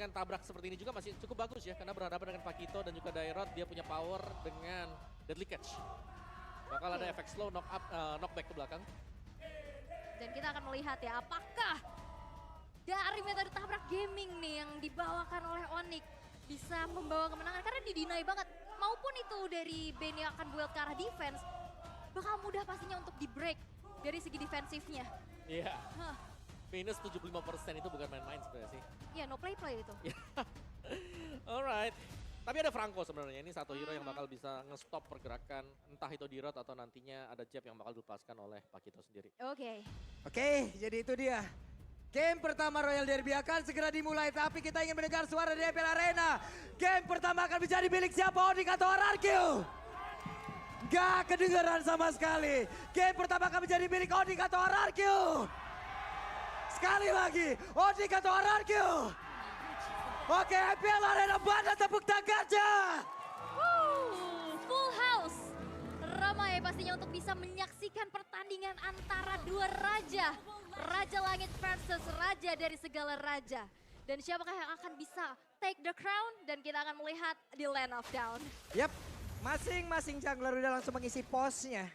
dengan tabrak seperti ini juga masih cukup bagus ya. Karena berhadapan dengan Pakito dan juga Dairot, dia punya power dengan Deadly Catch. Bakal ada efek slow, knockback ke belakang. Dan kita akan melihat ya apakah dari metode tabrak gaming nih yang dibawakan oleh Onyx bisa membawa kemenangan. Karena didinai banget. Maupun itu dari Bane yang akan build ke arah defense, bakal mudah pastinya untuk di-break dari segi defensifnya. Iya. Minus 75% itu bukan main-main sebenarnya sih. Iya, no play-play itu. Alright. Tapi ada Franco sebenarnya, ini satu hero yang bakal bisa nge-stop pergerakan entah itu di Rot atau nantinya ada jab yang bakal dilepaskan oleh Pakito sendiri. Oke. Oke, jadi itu dia. Game pertama Royal Derby akan segera dimulai, tapi kita ingin mendengar suara di DPL Arena. Game pertama akan menjadi milik siapa, Onyx atau RRQ? Gak kedengeran sama sekali. Game pertama akan menjadi milik Onyx atau RRQ? Sekali lagi, Onyx atau RRQ? Oke, IPL Arena Banda tepuk tangannya. Full house. Ramai pastinya untuk bisa menyaksikan pertandingan antara dua raja. Raja Langit versus Raja dari segala raja. Dan siapakah yang akan bisa take the crown? Dan kita akan melihat di Land of Down. Yap, masing-masing jungler udah langsung mengisi posnya.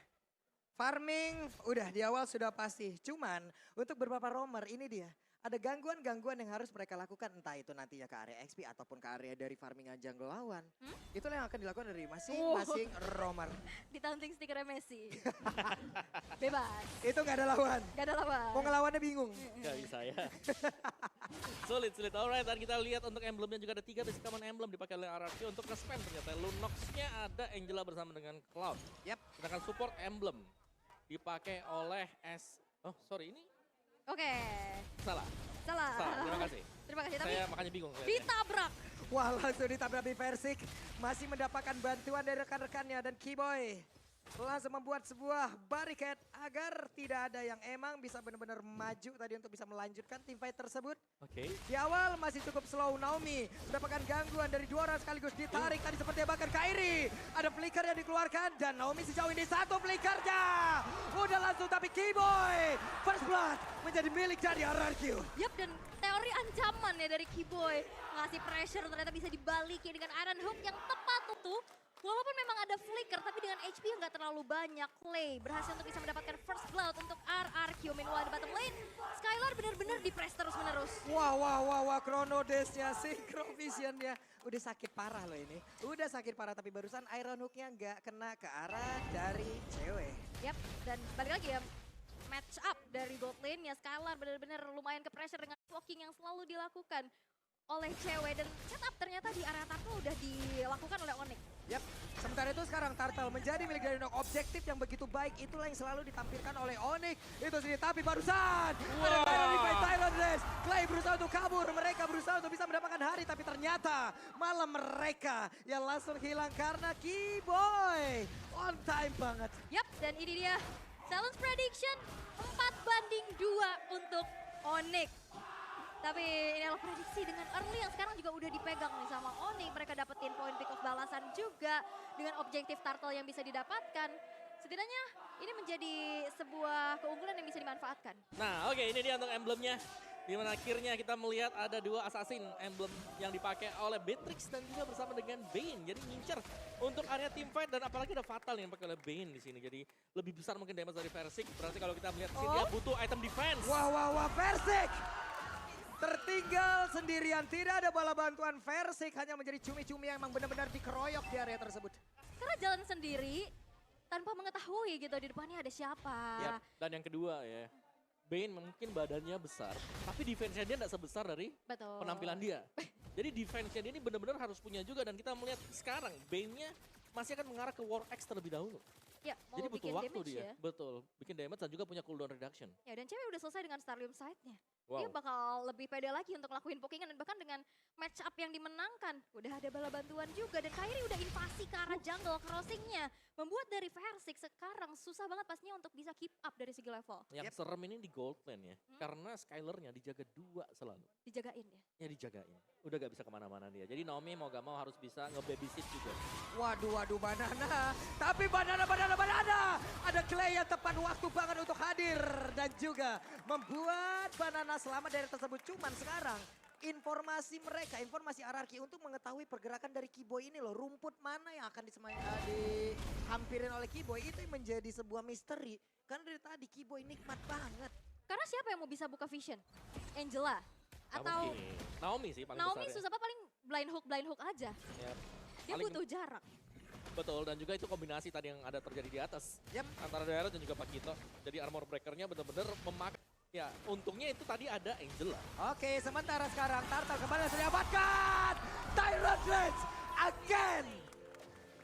Farming udah di awal sudah pasti. Cuman untuk beberapa roamer ini dia. Ada gangguan-gangguan yang harus mereka lakukan. Entah itu nantinya ke area XP ataupun ke area dari farmingan jungle lawan. Itulah yang akan dilakukan dari masing-masing roamer. Ditanting stikernya Messi. Bebas. Itu gak ada lawan. Gak ada lawan. Mau ngelawannya bingung. Gak bisa ya. Sulit. Alright, dan kita lihat untuk emblemnya juga ada 3 basic common emblem dipakai oleh RRQ untuk nge-spam ternyata. Lunox-nya ada Angela bersama dengan Cloud. Yap. Sedangkan support emblem dipakai oleh Oh sorry, ini Oke. salah. Terima kasih. Terima kasih. Tapi Saya makanya bingung. ditabrak. Wah, langsung ditabrak Versik. Masih mendapatkan bantuan dari rekan-rekannya dan Keyboy langsung membuat sebuah barricade agar tidak ada yang emang bisa benar-benar maju tadi untuk bisa melanjutkan teamfight tersebut. Oke. Di awal masih cukup slow, Naomi mendapatkan gangguan dari dua orang sekaligus ditarik tadi seperti bahkan Kairi. Ada flicker yang dikeluarkan dan Naomi sejauh ini satu flickernya. Udah langsung tapi Keyboy first blood menjadi milik dari RRQ. Yap, dan teori ancaman ya dari Keyboy. Ngasih pressure ternyata bisa dibalikin dengan Iron Hook yang tepat tuh. Walaupun memang ada flicker tapi dengan HP yang gak terlalu banyak. Clay berhasil untuk bisa mendapatkan first blood untuk RRQ. Meanwhile di bottom lane, Skylar benar-benar di-press terus-menerus. Wah, Chrono Dash-nya, Synchro Vision-nya. Udah sakit parah loh ini. Udah sakit parah tapi barusan Iron Hook-nya nggak kena ke arah dari cewek. Yap, dan balik lagi ya. Match up dari bot lane ya Skylar benar-benar lumayan ke pressure dengan blocking yang selalu dilakukan oleh cewek. Dan setup ternyata di area Turtle udah dilakukan oleh Onyx. Yap, sementara itu sekarang Turtle menjadi milik dari Nok. Objektif yang begitu baik itulah yang selalu ditampilkan oleh Onyx. Itu sendiri, tapi barusan ada Thailand Race. Clay berusaha untuk kabur, mereka berusaha untuk bisa mendapatkan hari. Tapi ternyata malah mereka yang langsung hilang karena Keyboy on time banget. Yap, dan ini dia Silence Prediction 4-2 untuk Onyx. Tapi ini adalah prediksi dengan early yang sekarang juga udah dipegang nih sama Onyx. Mereka dapetin poin pick of balasan juga dengan objektif turtle yang bisa didapatkan. Setidaknya ini menjadi sebuah keunggulan yang bisa dimanfaatkan. Nah oke, ini dia untuk emblemnya. Dimana akhirnya kita melihat ada 2 assassin emblem yang dipakai oleh Beatrix dan juga bersama dengan Bane. Jadi ngincer untuk area teamfight dan apalagi ada Fatal yang dipakai oleh Bane di sini. Jadi lebih besar mungkin damage dari Versik. Berarti kalau kita melihat sini dia butuh item defense. Wah, Versik tertinggal sendirian, tidak ada bala bantuan. Versik hanya menjadi cumi-cumi yang memang benar-benar dikeroyok di area tersebut. Karena jalan sendiri tanpa mengetahui gitu di depannya ada siapa. Yap. Dan yang kedua ya, Bane mungkin badannya besar, tapi defense-nya dia tidak sebesar dari Betul. penampilan dia. Jadi defense-nya dia ini benar-benar harus punya juga dan kita melihat sekarang Bane-nya masih akan mengarah ke War X terlebih dahulu. Ya, mau Jadi butuh bikin waktu damage dia, ya. betul. Bikin damage dan juga punya cooldown reduction. Ya, dan cewek udah selesai dengan Starlium Sight-nya. Wow. Dia bakal lebih pede lagi untuk lakuin pokingan dan bahkan dengan match up yang dimenangkan. Udah ada bala bantuan juga dan Kairi udah invasi ke arah jungle crossing-nya. Membuat dari Versik sekarang susah banget pastinya untuk bisa keep up dari segi level. Yang serem ini di gold lane ya, karena Skylar-nya dijaga 2 selalu. Dijagain ya. Ya dijagain, udah gak bisa kemana-mana dia. Jadi Naomi mau gak mau harus bisa nge-babysit juga. Waduh, Banana. Tapi Banana. Ada Clay yang tepat waktu banget untuk hadir. Dan juga membuat Banana selamat dari tersebut. Cuman sekarang informasi mereka, informasi RRQ untuk mengetahui pergerakan dari Keyboy ini loh. Rumput mana yang akan dihampirin oleh Keyboy itu yang menjadi sebuah misteri. Karena dari tadi Keyboy nikmat banget. Karena siapa yang mau bisa buka vision? Angela? Nah, Atau mungkin Naomi sih paling Naomi besar ya. susah apa paling blind hook aja. Yap. Dia Paling- butuh jarak. Betul, dan juga itu kombinasi tadi yang ada terjadi di atas. Yap. Antara Daerah dan juga Pakito. Jadi armor breakernya benar-benar memakai. Ya, untungnya itu tadi ada Angela. Oke, sementara sekarang Turtle kembali sudah dapatkan. Tyrant Rage again.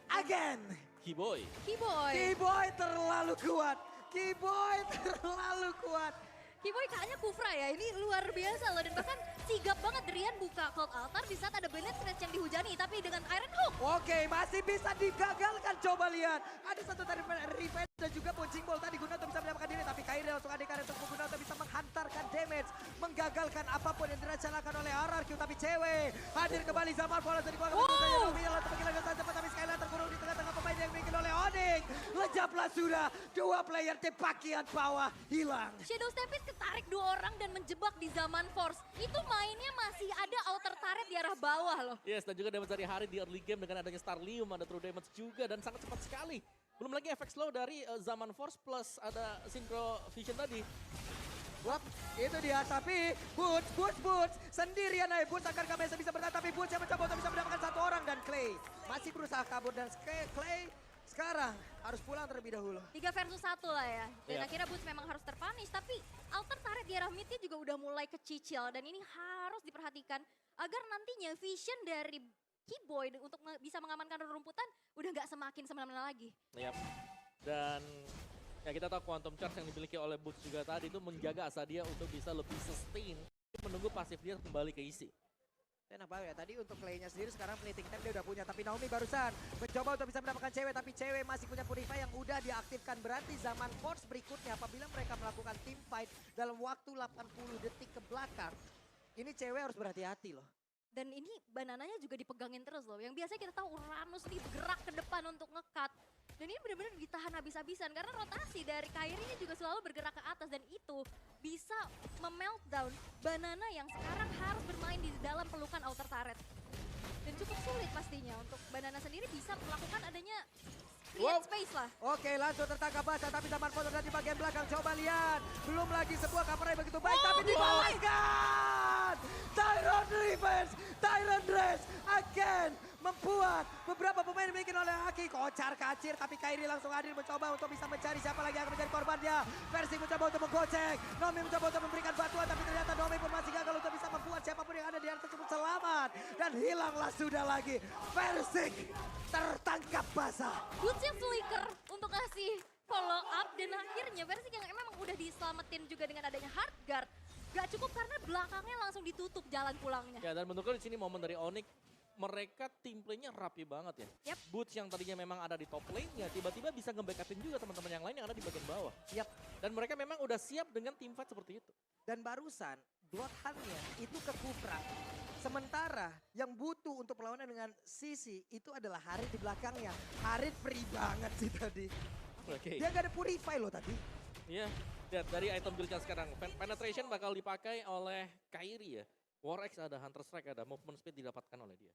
Again. Keyboy. Keyboy. Keyboy terlalu kuat. Keyboy terlalu kuat. Keyboy kayaknya Kufra ya, ini luar biasa loh. Dan bahkan sigap banget Drian buka Cloud Altar di saat ada Bennett Scratch yang dihujani. Tapi dengan Iron Hook. Oke, masih bisa digagalkan. Coba lihat. Ada satu tadi revenge dan juga Bouncing Ball tadi Guna untuk bisa menyelamatkan diri. Tapi Kairi langsung adik-adik untuk Guna untuk bisa menghantarkan damage. Menggagalkan apapun yang direncanakan oleh RRQ. Tapi cewek hadir kembali Zaman Bola dari bawah. Nomi yang langsung menghilangkan saja cepat. Tapi Skylar terkurung di tengah-tengah pemain yang dimiliki oleh Onyx. Lejaplah sudah. Dua player di bagian bawah hilang. Shadow Stampede ketarik dua orang dan menjebak di Zaman Force. Itu mainnya masih ada outer turret di arah bawah loh. Yes, dan juga damage dari Hari di early game dengan adanya Starlium, ada true damage juga dan sangat cepat sekali. Belum lagi efek slow dari Zaman Force plus ada Synchro Vision tadi. Wap, itu dia. Tapi Boots sendirian aja. Boots akan kami bisa bertahan. Tapi Boots yang mencoba untuk bisa mendapatkan satu orang. Dan Clay masih berusaha kabur. Dan Clay sekarang harus pulang terlebih dahulu. 3 versus 1 lah ya. Dan Iya. akhirnya Boots memang harus terpunish. Tapi outer turret di arah midnya juga udah mulai kecicil. Dan ini harus diperhatikan agar nantinya vision dari Keyboy untuk bisa mengamankan rumputan udah nggak semakin semena-mena lagi. Yap. Dan ya kita tahu Quantum Charge yang dimiliki oleh Boots juga tadi itu menjaga asa dia untuk bisa lebih sustain. Menunggu pasif dia kembali ke isi. Enak banget ya, tadi untuk Clay-nya sendiri sekarang plating time dia udah punya. Tapi Naomi barusan mencoba untuk bisa mendapatkan cewek. Tapi cewek masih punya Purify yang udah diaktifkan. Berarti Zaman Force berikutnya apabila mereka melakukan team fight dalam waktu 80 detik ke belakang. Ini cewek harus berhati-hati loh. Dan ini banananya juga dipegangin terus loh. Yang biasanya kita tahu Uranus nih bergerak ke depan untuk nge-cut. Dan ini benar-benar ditahan habis-habisan karena rotasi dari Kairi juga selalu bergerak ke atas. Dan itu bisa memeltdown Banana yang sekarang harus bermain di dalam pelukan outer turret. Dan cukup sulit pastinya untuk Banana sendiri bisa melakukan adanya create space lah. Oke, langsung tertangkap basah. Tapi Zaman Force ada di bagian belakang. Coba lihat. Belum lagi sebuah cover yang begitu baik. Tapi dibalaskan. Tyrant Revenge. Tyrant Race again. Membuat beberapa pemain dimiliki oleh Aki. Kocar kacir. Tapi Kairi langsung hadir mencoba untuk bisa mencari siapa lagi yang akan menjadi korbannya. Versi mencoba untuk menggocek. Nomi mencoba untuk memberikan bantuan. Tapi ternyata Nomi pun masih gagal untuk bisa membuat siapapun yang ada di atas tersebut selamat. Dan hilanglah sudah lagi. Versik tertangkap basah. Bootsnya flicker untuk kasih follow up. Dan akhirnya versi yang memang udah diselamatin juga dengan adanya hard guard. Gak cukup karena belakangnya langsung ditutup jalan pulangnya. Ya, dan menurutku di sini momen dari Onyx, mereka tim play-nya rapi banget ya. Yap. Boots yang tadinya memang ada di top lane-nya, tiba-tiba bisa nge-backupin juga teman-teman yang lain yang ada di bagian bawah. Yap. Dan mereka memang udah siap dengan team fight seperti itu. Dan barusan Bloodhound-nya itu ke Kufra. Sementara yang butuh untuk perlawanan dengan Sisi itu adalah Harit di belakangnya. Harit free banget sih tadi. Oke. Dia gak ada Purify loh tadi. Iya, lihat dari item build-nya sekarang. Penetration bakal dipakai oleh Kairi ya. War X ada, Hunter Strike ada, movement speed didapatkan oleh dia.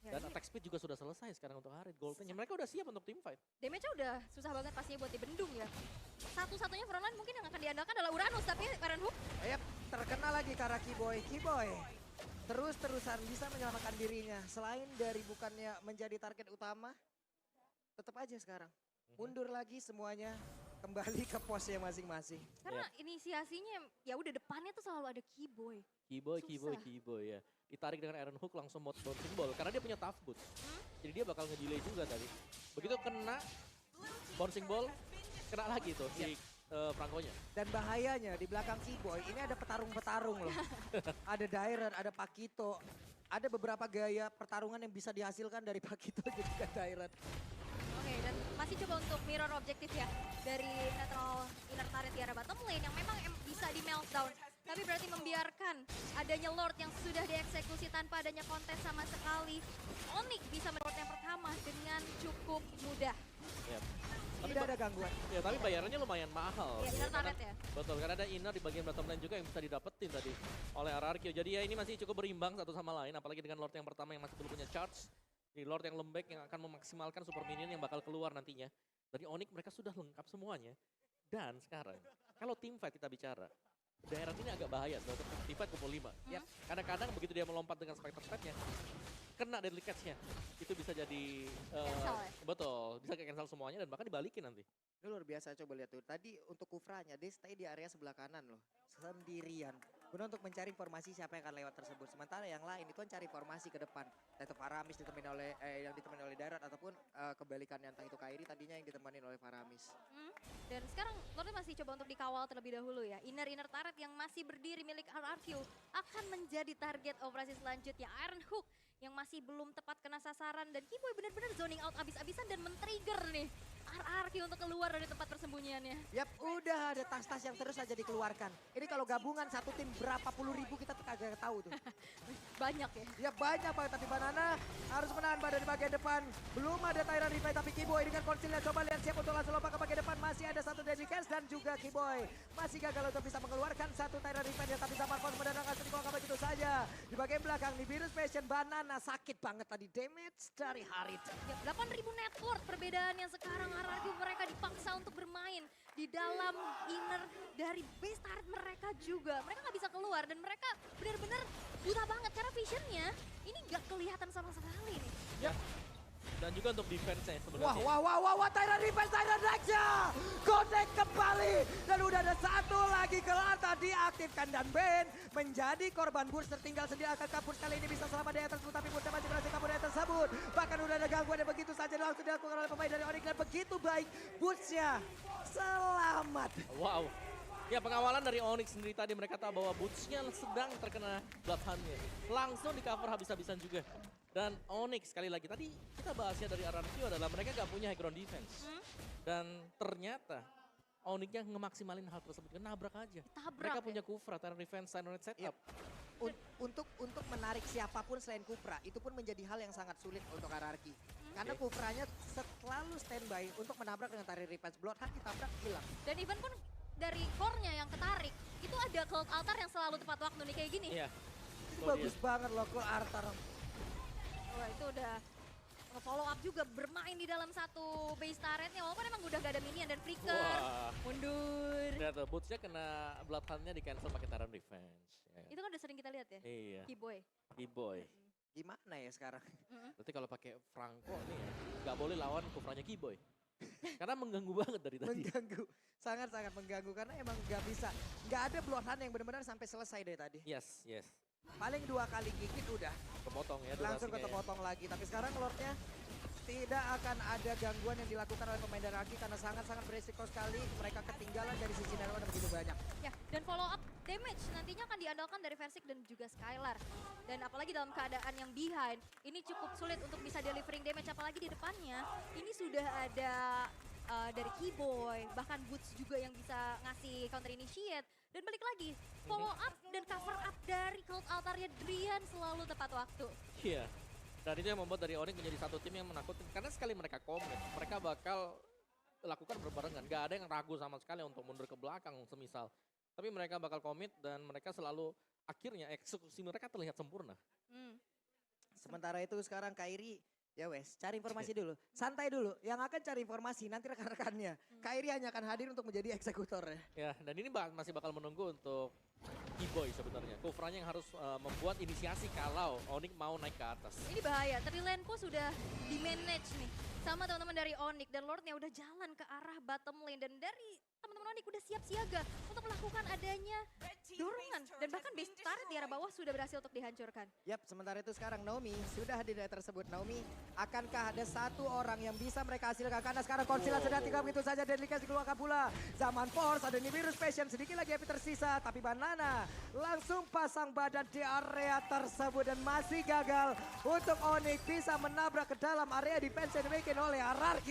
Ya, Dan ini attack speed juga sudah selesai sekarang untuk Harit. Goldennya mereka udah siap untuk team fight. damage-nya udah susah banget pastinya buat dibendung ya. Satu-satunya frontline mungkin yang akan diandalkan adalah Uranus. Tapi Iron Hook Yap, terkena lagi karena Keyboy. Keyboy terus-terusan bisa menyelamatkan dirinya. Selain dari bukannya menjadi target utama, tetap aja sekarang. Mundur lagi semuanya, kembali ke posnya masing-masing. karena inisiasinya ya udah depannya tuh selalu ada Keyboy. Susah. Keyboy ya. Ditarik dengan Iron Hook langsung mode bouncing ball karena dia punya tough boots. Jadi dia bakal nge-delay juga tadi. Begitu kena bouncing ball, kena lagi tuh si Franco-nya. Dan bahayanya di belakang Keyboy ini ada petarung-petarung loh. Ada Dairen, ada Pakito. Ada beberapa gaya pertarungan yang bisa dihasilkan dari Pakito dan juga Dairen. Oke, dan masih coba untuk mirror objektif ya dari netral inner turret di arah bottom lane yang memang bisa di meltdown. Tapi berarti membiarkan adanya Lord yang sudah dieksekusi tanpa adanya kontes sama sekali. Onyx bisa menurut yang pertama dengan cukup mudah. Yap. Tidak ada gangguan. Ya tapi bayarannya lumayan mahal. Ya, inner turret ya. Betul, karena ada inner di bagian bottom lane juga yang bisa didapetin tadi oleh RRQ. Jadi ya ini masih cukup berimbang satu sama lain, apalagi dengan Lord yang pertama yang masih belum punya charge. Di Lord yang lembek yang akan memaksimalkan super minion yang bakal keluar nantinya. Dari Onyx mereka sudah lengkap semuanya. Dan sekarang, kalau team fight kita bicara, daerah ini agak bahaya untuk team fight kumpul 5. Ya, kadang-kadang begitu dia melompat dengan Spectre Step-nya, kena deadly catch-nya. Itu bisa jadi... Cancel ya? Betul, bisa cancel semuanya dan bahkan dibalikin nanti. Ini luar biasa, coba lihat tuh. Tadi untuk Kufranya, dia stay di area sebelah kanan loh. Sendirian. Guna untuk mencari informasi siapa yang akan lewat tersebut. Sementara yang lain itu kan cari informasi ke depan. Entah itu Faramis ditemani oleh, yang ditemani oleh Darat ataupun kebalikannya entah itu Kairi tadinya yang ditemani oleh Faramis. Dan sekarang Lordnya masih coba untuk dikawal terlebih dahulu ya. Inner turret yang masih berdiri milik RRQ akan menjadi target operasi selanjutnya. Iron Hook yang masih belum tepat kena sasaran dan Keyboy benar-benar zoning out abis-abisan dan men-trigger nih RRQ untuk keluar dari tempat persembunyiannya. Yap, udah ada tas-tas yang terus saja dikeluarkan. Ini kalau gabungan satu tim berapa puluh ribu kita tuh kagak tahu tuh. Banyak ya. Ya banyak banget, tapi Banana harus menahan badan di bagian depan. Belum ada Tyran Replay, tapi Keyboy dengan konsilnya coba lihat siap untuk langsung lompat ke bagian depan. Masih ada satu Deadly Catch dan juga Keyboy masih gagal untuk bisa mengeluarkan satu Tyran Replay. Tapi Zaman Force mendadak langsung dikeluarkan begitu saja. Di bagian belakang di Virus Passion Banana sakit banget tadi damage dari Harit. Ya, 8.000 net worth perbedaannya sekarang RRQ mereka dipaksa untuk bermain di dalam inner dari base turret mereka juga. Mereka nggak bisa keluar dan mereka benar-benar buta banget karena visionnya ini nggak kelihatan sama sekali nih. Yap. Dan juga untuk defense-nya sebenarnya. Wah, Tyran Replay, Tyran Rex-nya connect kembali. Dan udah ada satu lagi kelar tadi aktifkan dan Ben menjadi korban burst tertinggal sendiri akan kabur kali ini bisa selamat dari tersebut tapi Bursa masih berhasil kabur dari tersebut. Bahkan udah ada gangguan yang begitu saja langsung dilakukan oleh pemain dari Onyx dan begitu baik Bursa selamat. Wow. Ya pengawalan dari Onyx sendiri tadi mereka tahu bahwa boots-nya sedang terkena Bloodhound-nya. Langsung di cover habis-habisan juga. Dan Onyx sekali lagi tadi kita bahasnya dari RRQ adalah mereka gak punya high ground defense. Dan ternyata Onyx-nya ngemaksimalin hal tersebut, nabrak aja. Mereka punya Kufra, Tyran Defense, Tyran Setup. Untuk menarik siapapun selain Kufra itu pun menjadi hal yang sangat sulit untuk RRQ. Karena Kufranya selalu standby untuk menabrak dengan Tyran Defense. Bloodhound ditabrak hilang. Dan even pun dari core-nya yang ketarik itu ada Cloud Altar yang selalu tepat waktu nih kayak gini. Iya. Itu bagus banget loh Cloud Altar. Wah itu udah follow up juga bermain di dalam satu base turretnya walaupun emang udah gak ada minion dan flicker. Wah. Mundur. Lihat tuh, boots-nya kena Bloodhound-nya di cancel pakai Tyran Defense. Ya. Itu kan udah sering kita lihat ya. Iya. Keyboy. Keyboy. Gimana ya sekarang? Berarti kalau pakai Franco nih ya, nggak boleh lawan Kufranya Keyboy. Karena mengganggu banget dari tadi. Mengganggu, sangat-sangat mengganggu karena emang nggak bisa. Nggak ada Bloodhound yang benar-benar sampai selesai dari tadi. Yes. Paling 2 kali gigit udah. Kepotong ya. Langsung durasinya ya. ketepotong lagi. Tapi sekarang Lordnya tidak akan ada gangguan yang dilakukan oleh pemain dari Aki karena sangat-sangat berisiko sekali. Mereka ketinggalan dari sisi Nerona begitu banyak. Ya, dan follow up damage nantinya akan diandalkan dari Versik dan juga Skylar. Dan apalagi dalam keadaan yang behind, ini cukup sulit untuk bisa delivering damage. Apalagi di depannya, ini sudah ada dari Keyboy, bahkan Boots juga yang bisa ngasih counter initiate. Dan balik lagi, follow up dan cover up dari Cloud Altarnya Drian selalu tepat waktu. Iya. Dan itu yang membuat dari Onyx menjadi satu tim yang menakutkan. Karena sekali mereka komit, mereka bakal lakukan berbarengan. Gak ada yang ragu sama sekali untuk mundur ke belakang semisal. Tapi mereka bakal komit dan mereka selalu akhirnya eksekusi mereka terlihat sempurna. Sementara itu sekarang Kairi, ya wes cari informasi dulu. Santai dulu, yang akan cari informasi nanti rekan-rekannya. Kairi hanya akan hadir untuk menjadi eksekutor ya. Ya, dan ini masih bakal menunggu untuk Keyboy sebenarnya. Kufranya yang harus membuat inisiasi kalau Onyx mau naik ke atas. Ini bahaya, Trilenpo sudah di-manage nih sama teman-teman dari Onyx. Dan Lordnya udah jalan ke arah bottom lane. Dan dari teman-teman Onyx udah siap siaga untuk melakukan adanya dorongan. Dan bahkan base turret di arah bawah sudah berhasil untuk dihancurkan. Yap, sementara itu sekarang Naomi sudah hadir di tersebut. Naomi, akankah ada satu orang yang bisa mereka hasilkan? Karena sekarang Konsila sudah tinggal begitu saja. Deadly Catch dikeluarkan pula. Zaman Force, ada Nibiru's Passion, sedikit lagi Epi tersisa. Tapi Banana langsung pasang badan di area tersebut. Dan masih gagal untuk Onyx bisa menabrak ke dalam area defense yang dimiliki oleh RRQ.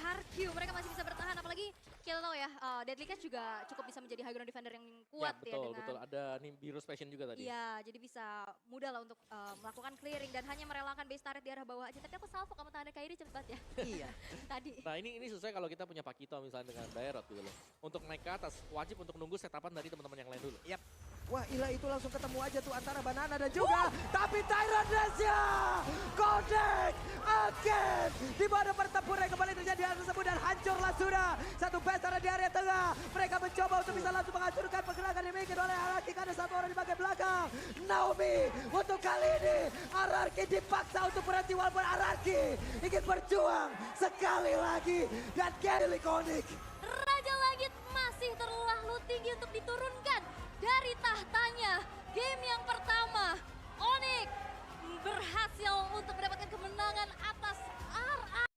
RRQ mereka masih bisa bertahan apalagi Kita tahu ya, Deadly Clash juga cukup bisa menjadi high ground defender yang kuat ya, betul, dengan betul. Ada Nimbirus Passion juga tadi. iya, jadi bisa mudah lah untuk melakukan clearing dan hanya merelakan base turret di arah bawah aja. Tapi aku salvo sama tangan Kairi cepet banget ya Iya. tadi. Nah ini susah kalau kita punya Pakito misalnya dengan Daerot gitu loh. Untuk naik ke atas, wajib untuk nunggu setapan dari teman-teman yang lain dulu. Yap. Wah, Ila itu langsung ketemu aja tuh antara Banana dan juga. Tapi Tyrantresnya connect again. Di mana pertempuran kembali terjadi hal tersebut dan hancurlah sudah. Satu base di area tengah. Mereka mencoba untuk bisa langsung menghancurkan pergerakan yang dimiliki oleh Ararki. Ada satu orang di bagian belakang. Naomi untuk kali ini. Ararki dipaksa untuk berhenti walaupun Ararki ingin berjuang sekali lagi. Dan Kelly Onyx. Raja Langit masih terlalu tinggi untuk diturunkan dari tahtanya. Game yang pertama, Onyx berhasil untuk mendapatkan kemenangan atas